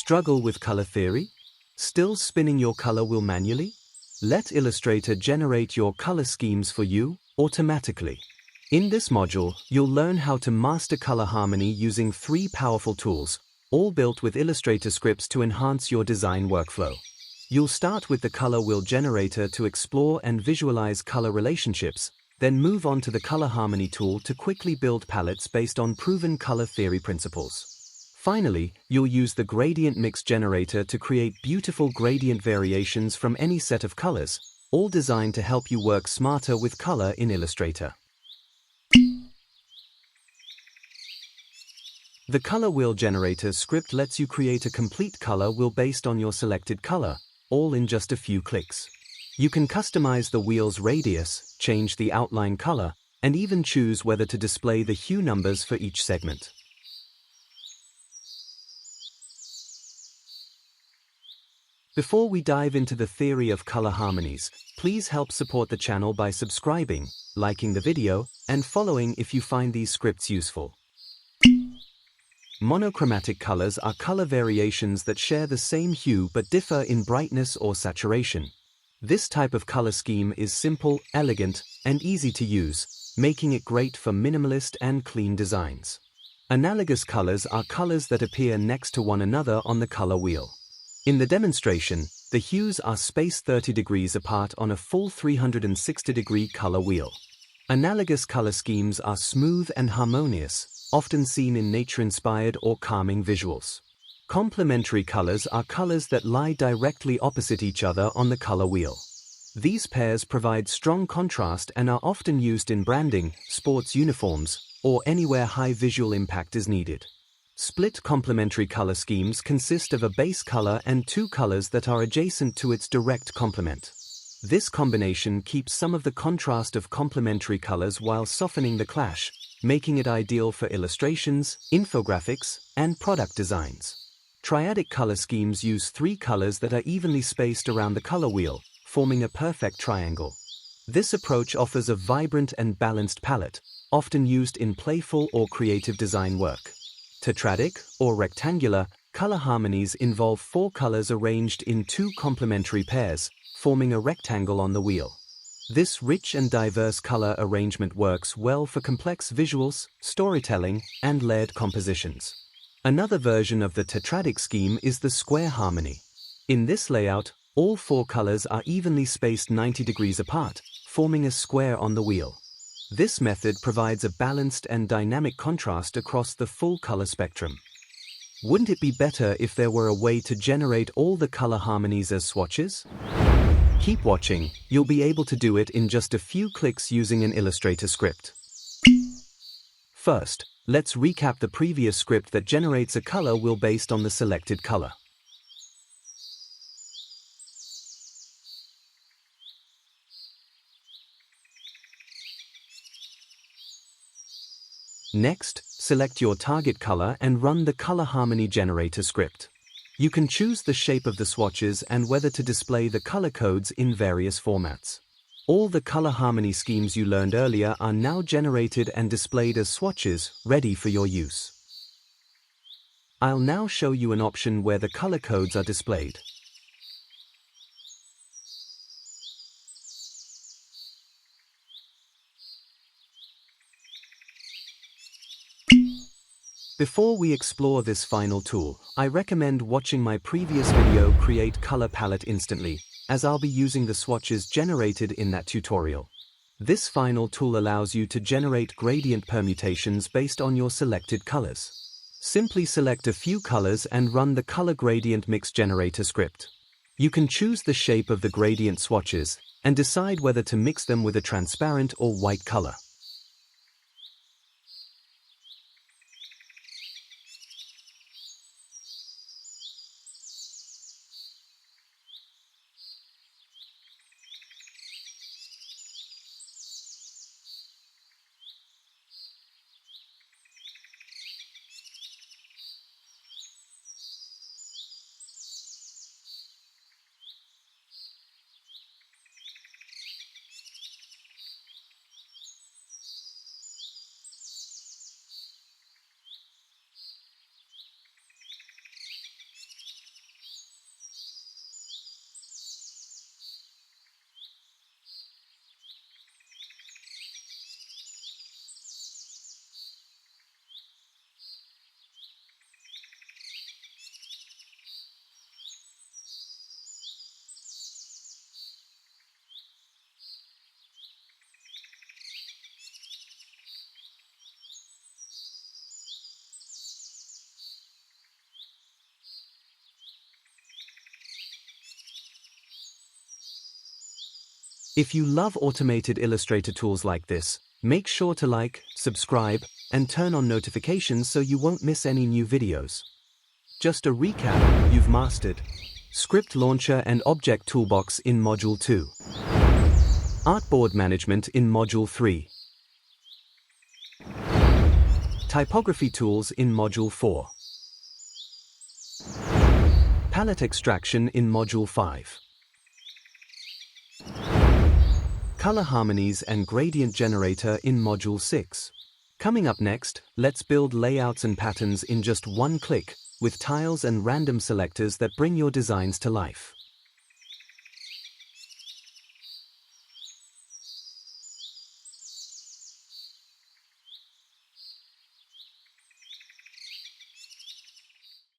Struggle with color theory? Still spinning your color wheel manually? Let Illustrator generate your color schemes for you automatically. In this module, you'll learn how to master color harmony using 3 powerful tools, all built with Illustrator scripts to enhance your design workflow. You'll start with the color wheel generator to explore and visualize color relationships, then move on to the color harmony tool to quickly build palettes based on proven color theory principles. Finally, you'll use the gradient mix generator to create beautiful gradient variations from any set of colors, all designed to help you work smarter with color in Illustrator. The color wheel generator script lets you create a complete color wheel based on your selected color, all in just a few clicks. You can customize the wheel's radius, change the outline color, and even choose whether to display the hue numbers for each segment. Before we dive into the theory of color harmonies, please help support the channel by subscribing, liking the video, and following if you find these scripts useful. Monochromatic colors are color variations that share the same hue but differ in brightness or saturation. This type of color scheme is simple, elegant, and easy to use, making it great for minimalist and clean designs. Analogous colors are colors that appear next to one another on the color wheel. In the demonstration, the hues are spaced 30 degrees apart on a full 360-degree color wheel. Analogous color schemes are smooth and harmonious, often seen in nature-inspired or calming visuals. Complementary colors are colors that lie directly opposite each other on the color wheel. These pairs provide strong contrast and are often used in branding, sports uniforms, or anywhere high visual impact is needed. Split complementary color schemes consist of a base color and 2 colors that are adjacent to its direct complement. This combination keeps some of the contrast of complementary colors while softening the clash, making it ideal for illustrations, infographics, and product designs. Triadic color schemes use 3 colors that are evenly spaced around the color wheel, forming a perfect triangle. This approach offers a vibrant and balanced palette, often used in playful or creative design work. Tetradic, or rectangular, color harmonies involve 4 colors arranged in 2 complementary pairs, forming a rectangle on the wheel. This rich and diverse color arrangement works well for complex visuals, storytelling, and layered compositions. Another version of the tetradic scheme is the square harmony. In this layout, all 4 colors are evenly spaced 90 degrees apart, forming a square on the wheel. This method provides a balanced and dynamic contrast across the full color spectrum. Wouldn't it be better if there were a way to generate all the color harmonies as swatches? Keep watching, you'll be able to do it in just a few clicks using an Illustrator script. First, let's recap the previous script that generates a color wheel based on the selected color. Next, select your target color and run the Color Harmony Generator script. You can choose the shape of the swatches and whether to display the color codes in various formats. All the color harmony schemes you learned earlier are now generated and displayed as swatches, ready for your use. I'll now show you an option where the color codes are displayed. Before we explore this final tool, I recommend watching my previous video Create Color Palette Instantly, as I'll be using the swatches generated in that tutorial. This final tool allows you to generate gradient permutations based on your selected colors. Simply select a few colors and run the ColorGradientMixGenerator script. You can choose the shape of the gradient swatches and decide whether to mix them with a transparent or white color. If you love automated Illustrator tools like this, make sure to like, subscribe, and turn on notifications so you won't miss any new videos. Just a recap, you've mastered Script Launcher and Object Toolbox in Module 2. Artboard Management in Module 3. Typography Tools in Module 4. Palette Extraction in Module 5. Color Harmonies and Gradient Generator in Module 6. Coming up next, let's build layouts and patterns in just one click, with tiles and random selectors that bring your designs to life.